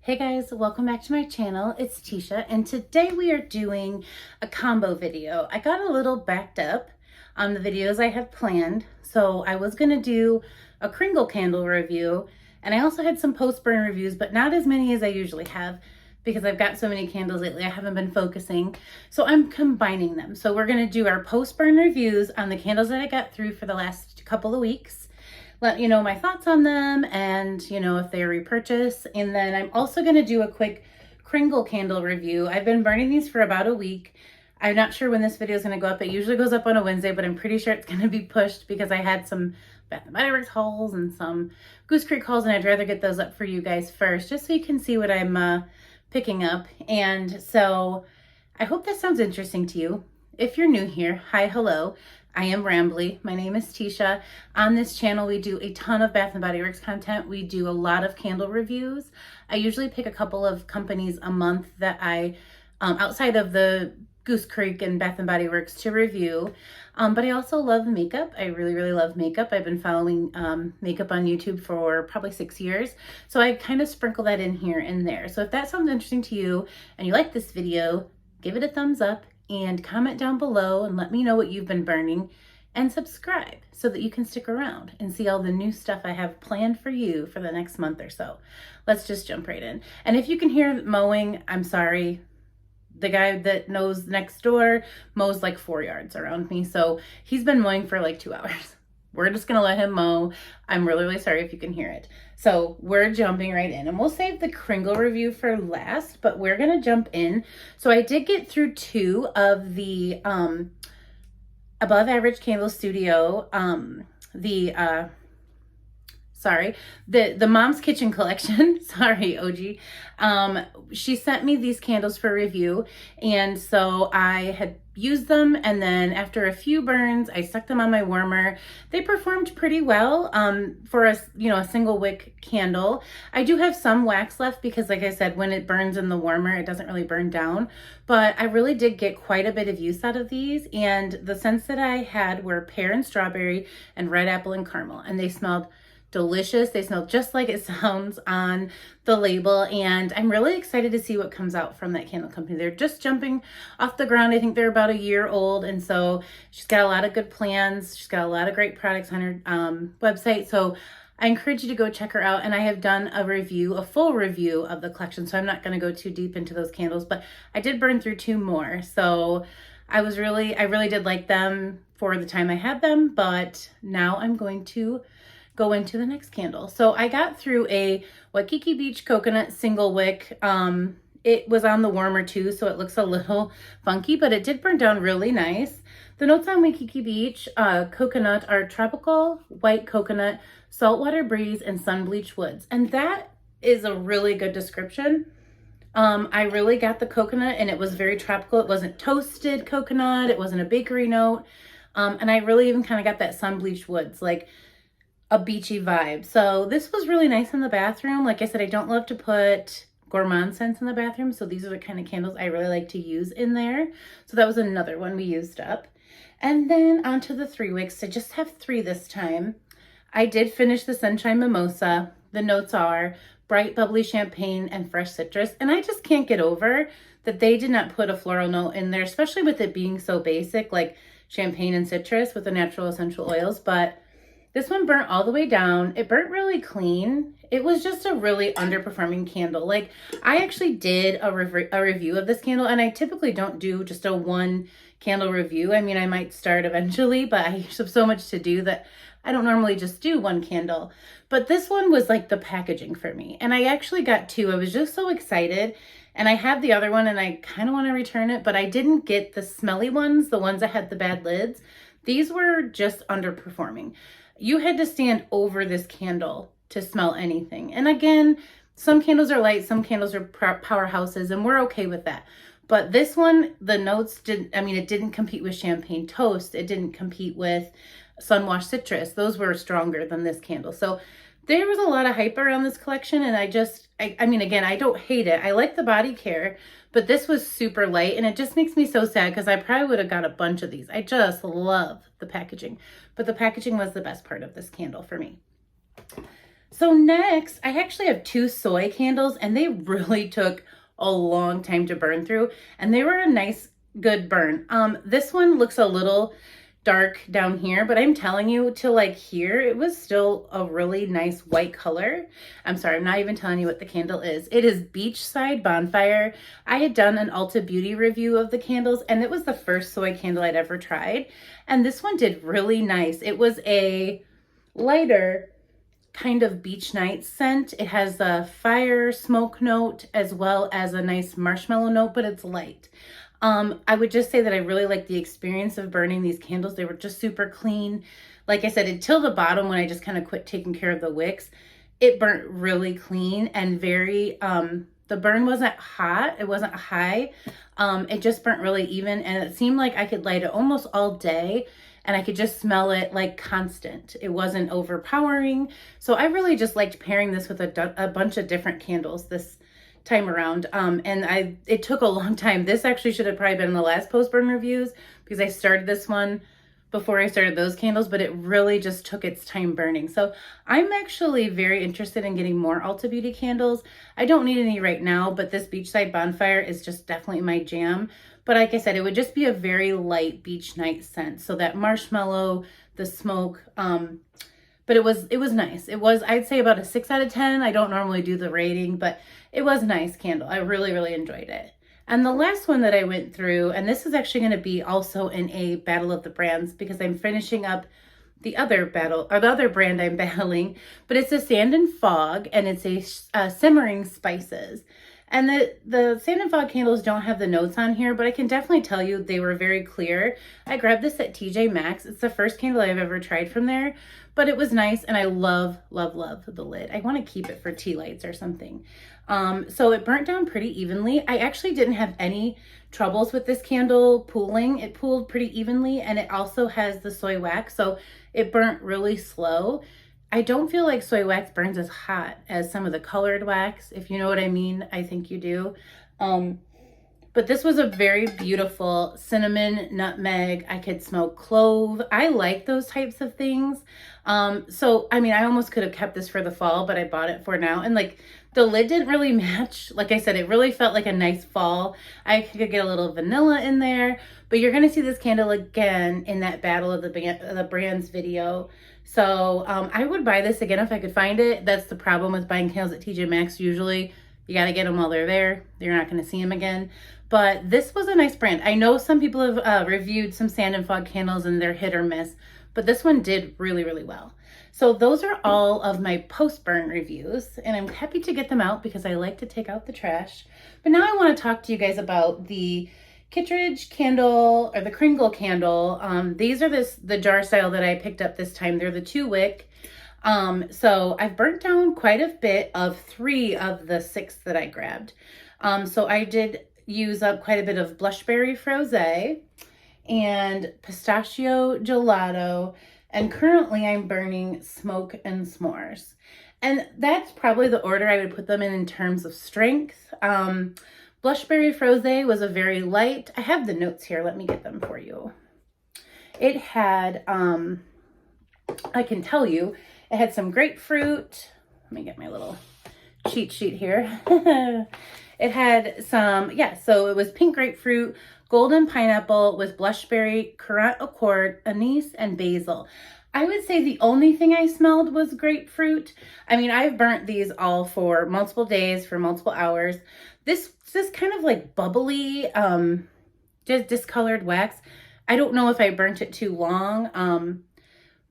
Hey guys, welcome back to my channel. It's Teesha, and today we are doing a combo video. I got a little backed up on the videos I had planned, so I was gonna do a Kringle Candle review, and I also had some post-burn reviews, but not as many as I usually have because I've got so many candles lately. I haven't been focusing, so I'm combining them. So we're gonna do our post-burn reviews on the candles that I got through for the last couple of weeks. Let you know my thoughts on them and, if they repurchase. And then I'm also going to do a quick Kringle candle review. I've been burning these for about a week. I'm not sure when this video is going to go up. It usually goes up on a Wednesday, but I'm pretty sure it's going to be pushed because I had some Bath and Body Works hauls and some Goose Creek hauls, and I'd rather get those up for you guys first, just so you can see what I'm picking up. And so I hope this sounds interesting to you. If you're new here, hi, hello. I am Rambly. My name is Teesha. On this channel, we do a ton of Bath and Body Works content. We do a lot of candle reviews. I usually pick a couple of companies a month that I, outside of the Goose Creek and Bath and Body Works, to review. But I also love makeup. I really, really love makeup. I've been following makeup on YouTube for probably 6 years. So I kind of sprinkle that in here and there. So if that sounds interesting to you and you like this video, give it a thumbs up and comment down below and let me know what you've been burning, and subscribe so that you can stick around and see all the new stuff I have planned for you for the next month or so. Let's just jump right in. And if you can hear mowing, I'm sorry. The guy that knows next door mows like 4 yards around me. So he's been mowing for like 2 hours. We're just gonna let him mow. I'm really, really sorry if you can hear it. So we're jumping right in, and we'll save the Kringle review for last, but we're gonna jump in. So I did get through 2 of the Above Average Candle Studio, the Mom's Kitchen collection. Sorry, OG. She sent me these candles for review, and so I had used them, and then after a few burns, I stuck them on my warmer. They performed pretty well for a single wick candle. I do have some wax left because, like I said, when it burns in the warmer, it doesn't really burn down, but I really did get quite a bit of use out of these, and the scents that I had were pear and strawberry and red apple and caramel, and they smelled delicious. They smell just like it sounds on the label, and I'm really excited to see what comes out from that candle company. They're just jumping off the ground. I think they're about a year old, and so she's got a lot of good plans. She's got a lot of great products on her website, so I encourage you to go check her out. And I have done a full review of the collection, so I'm not going to go too deep into those candles, but I did burn through 2 more, so I really did like them for the time I had them. But now I'm going to go into the next candle. So I got through a Waikiki Beach Coconut single wick. It was on the warmer too, so it looks a little funky, but it did burn down really nice. The notes on Waikiki Beach Coconut are tropical, white coconut, saltwater breeze, and sun bleached woods. And that is a really good description. I really got the coconut, and it was very tropical. It wasn't toasted coconut. It wasn't a bakery note. And I really even kind of got that sun bleached woods, like a beachy vibe. So this was really nice in the bathroom. Like I said, I don't love to put gourmand scents in the bathroom, so these are the kind of candles I really like to use in there. So that was another one we used up. And then onto the 3 wicks. I just have 3 this time. I did finish the Sunshine Mimosa. The notes are bright bubbly champagne and fresh citrus, and I just can't get over that they did not put a floral note in there, especially with it being so basic, like champagne and citrus with the natural essential oils. But this one burnt all the way down. It burnt really clean. It was just a really underperforming candle. Like, I actually did a review of this candle, and I typically don't do just a 1 candle review. I mean, I might start eventually, but I have so much to do that I don't normally just do 1 candle. But this one was like the packaging for me. And I actually got 2. I was just so excited. And I have the other one, and I kind of want to return it, but I didn't get the smelly ones, the ones that had the bad lids. These were just underperforming. You had to stand over this candle to smell anything. And again, some candles are light, some candles are powerhouses, and we're okay with that. But this one, the notes it didn't compete with champagne toast. It didn't compete with sun-washed citrus. Those were stronger than this candle. So there was a lot of hype around this collection, and again, I don't hate it. I like the body care, but this was super light, and it just makes me so sad because I probably would have got a bunch of these. I just love the packaging, but the packaging was the best part of this candle for me. So next, I actually have 2 soy candles, and they really took a long time to burn through, and they were a nice, good burn. This one looks a little dark down here, but I'm telling you, to like here, it was still a really nice white color. I'm sorry, I'm not even telling you what the candle is. It is Beachside Bonfire. I had done an Ulta Beauty review of the candles, and it was the first soy candle I'd ever tried, and this one did really nice. It was a lighter kind of beach night scent. It has a fire smoke note as well as a nice marshmallow note, but it's light. I would just say that I really like the experience of burning these candles. They were just super clean. Like I said, until the bottom, when I just kind of quit taking care of the wicks, it burnt really clean and very, the burn wasn't hot. It wasn't high. It just burnt really even. And it seemed like I could light it almost all day and I could just smell it like constant. It wasn't overpowering. So I really just liked pairing this with a bunch of different candles this time around. And it took a long time. This actually should have probably been in the last post burn reviews because I started this one before I started those candles, but it really just took its time burning. So I'm actually very interested in getting more Ulta Beauty candles. I don't need any right now, but this Beachside Bonfire is just definitely my jam. But like I said, it would just be a very light beach night scent. So that marshmallow, the smoke, but it was nice. It was, I'd say, about a 6 out of 10. I don't normally do the rating, but it was a nice candle. I really, really enjoyed it. And the last one that I went through, and this is actually going to be also in a battle of the brands because I'm finishing up the other battle, or the other brand I'm battling, but it's a Sand and Fog, and it's a Simmering Spices. And the Sand and Fog candles don't have the notes on here, but I can definitely tell you they were very clear. I grabbed this at TJ Maxx. It's the first candle I've ever tried from there, but it was nice, and I love, love, love the lid. I want to keep it for tea lights or something. So it burnt down pretty evenly. I actually didn't have any troubles with this candle pooling. It pooled pretty evenly, and it also has the soy wax, so it burnt really slow. I don't feel like soy wax burns as hot as some of the colored wax, if you know what I mean. I think you do. But this was a very beautiful cinnamon, nutmeg. I could smell clove. I like those types of things. So, I mean, I almost could have kept this for the fall, but I bought it for now. And like the lid didn't really match. Like I said, it really felt like a nice fall. I could get a little vanilla in there, but you're going to see this candle again in that Battle of the Brands video. So I would buy this again if I could find it. That's the problem with buying candles at TJ Maxx. Usually you got to get them while they're there. You're not going to see them again. But this was a nice brand. I know some people have reviewed some Sand and Fog candles and they're hit or miss, but this one did really, really well. So those are all of my post-burn reviews, and I'm happy to get them out because I like to take out the trash. But now I want to talk to you guys about the Kittredge candle, or the Kringle candle. These are the jar style that I picked up this time. They're the 2-wick. So I've burnt down quite a bit of 3 of the 6 that I grabbed. So I did use up quite a bit of Blushberry Frose and Pistachio Gelato, and currently I'm burning Smoke and S'mores. And that's probably the order I would put them in terms of strength. Blushberry Frose was a very light, I have the notes here, let me get them for you. It had, I can tell you, it had some grapefruit. Let me get my little cheat sheet here. It had some, so it was pink grapefruit, golden pineapple with blushberry, currant accord, anise, and basil. I would say the only thing I smelled was grapefruit. I mean, I've burnt these all for multiple days, for multiple hours. This is kind of like bubbly, just discolored wax. I don't know if I burnt it too long,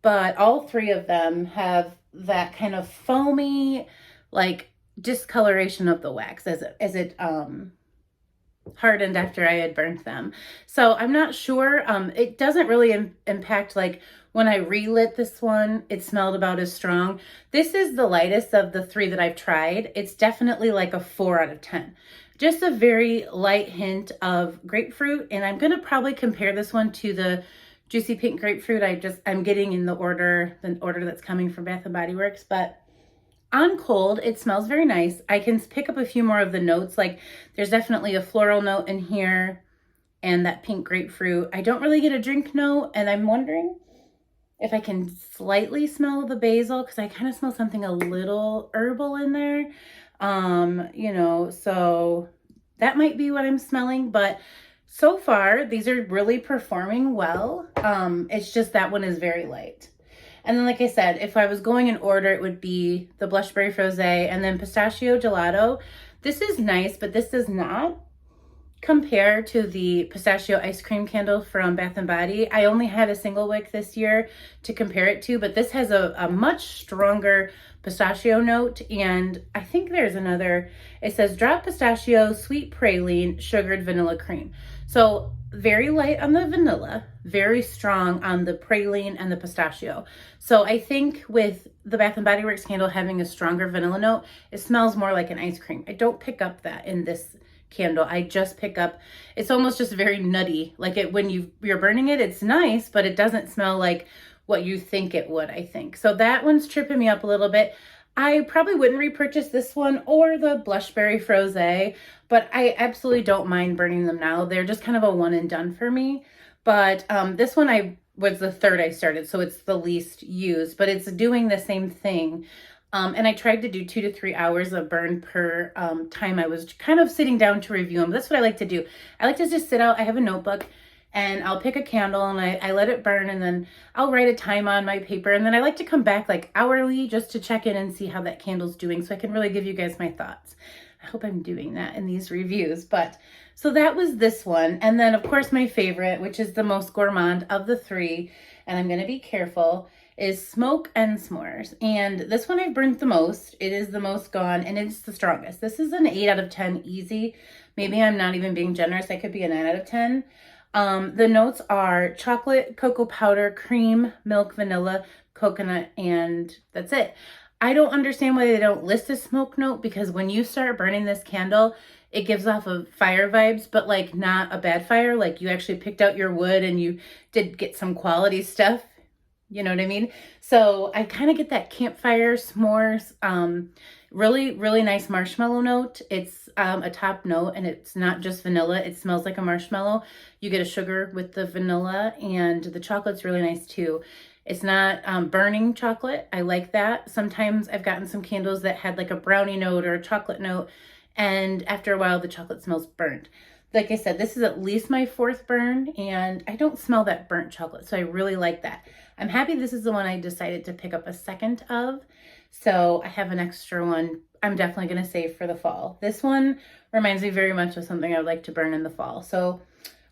but all 3 of them have that kind of foamy, like, discoloration of the wax as it hardened after I had burnt them. So I'm not sure. It doesn't really impact, like, when I relit this one, it smelled about as strong. This is the lightest of the 3 that I've tried. It's definitely like a 4 out of 10. Just a very light hint of grapefruit, and I'm gonna probably compare this one to the Juicy Pink Grapefruit I'm getting in the order that's coming from Bath and Body Works. But on cold, it smells very nice. I can pick up a few more of the notes. Like, there's definitely a floral note in here and that pink grapefruit. I don't really get a drink note, and I'm wondering if I can slightly smell the basil, because I kind of smell something a little herbal in there. You know, so that might be what I'm smelling, but so far these are really performing well. It's just that one is very light. And then, like I said, if I was going in order, it would be the Blushberry Frose and then Pistachio Gelato. This is nice, but this does not compare to the pistachio ice cream candle from Bath & Body. I only had a single wick this year to compare it to, but this has a much stronger pistachio note. And I think there's another, it says drop pistachio, sweet praline, sugared vanilla cream. So very light on the vanilla, very strong on the praline and the pistachio. So I think with the Bath & Body Works candle having a stronger vanilla note, it smells more like an ice cream. I don't pick up that in this candle. I just pick up, it's almost just very nutty. Like it when you're burning it, it's nice, but it doesn't smell like what you think it would, I think. So that one's tripping me up a little bit. I probably wouldn't repurchase this one or the Blushberry Frose, but I absolutely don't mind burning them now. They're just kind of a one and done for me. But this one was the third I started, so it's the least used, but it's doing the same thing. And I tried to do 2 to 3 hours of burn per time I was kind of sitting down to review them. That's what I like to do. I like to just sit out. I have a notebook and I'll pick a candle and I let it burn, and then I'll write a time on my paper. And then I like to come back like hourly just to check in and see how that candle's doing, so I can really give you guys my thoughts. I hope I'm doing that in these reviews. But so that was this one. And then of course my favorite, which is the most gourmand of the three, and I'm going to be careful, is Smoke and S'mores. And this one I've burnt the most. It is the most gone and it's the strongest. This is an 8 out of 10 easy. Maybe I'm not even being generous. I could be a 9 out of 10. The notes are chocolate, cocoa powder, cream, milk, vanilla, coconut, and that's it. I don't understand why they don't list a smoke note, because when you start burning this candle, it gives off of fire vibes, but like not a bad fire. Like you actually picked out your wood and you did get some quality stuff. You know what I mean? So I kind of get that campfire, s'mores, really, really nice marshmallow note. It's a top note, and it's not just vanilla. It smells like a marshmallow. You get a sugar with the vanilla, and the chocolate's really nice too. It's not burning chocolate. I like that. Sometimes I've gotten some candles that had like a brownie note or a chocolate note, and after a while the chocolate smells burnt. Like I said, this is at least my 4th burn, and I don't smell that burnt chocolate, so I really like that. I'm happy this is the one I decided to pick up a second of, so I have an extra one I'm definitely going to save for the fall. This one reminds me very much of something I would like to burn in the fall, so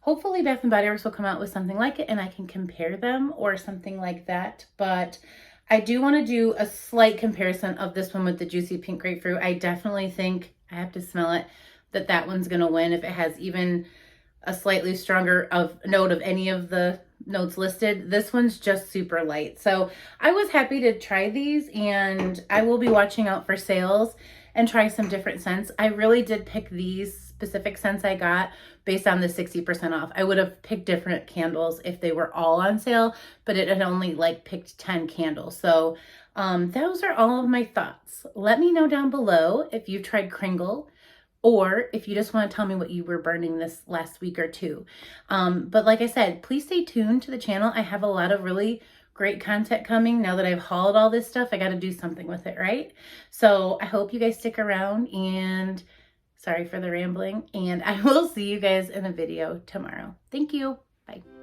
hopefully Bath & Body Works will come out with something like it and I can compare them or something like that. But I do want to do a slight comparison of this one with the Juicy Pink Grapefruit. I definitely think, I have to smell it, that one's going to win if it has even a slightly stronger note of any of the notes listed. This one's just super light. So I was happy to try these, and I will be watching out for sales and try some different scents. I really did pick these specific scents I got based on the 60% off. I would have picked different candles if they were all on sale, but it had only like picked 10 candles. So those are all of my thoughts. Let me know down below if you've tried Kringle, or if you just want to tell me what you were burning this last week or two. But like I said, please stay tuned to the channel. I have a lot of really great content coming. Now that I've hauled all this stuff, I got to do something with it, right? So I hope you guys stick around, and sorry for the rambling, and I will see you guys in a video tomorrow. Thank you. Bye.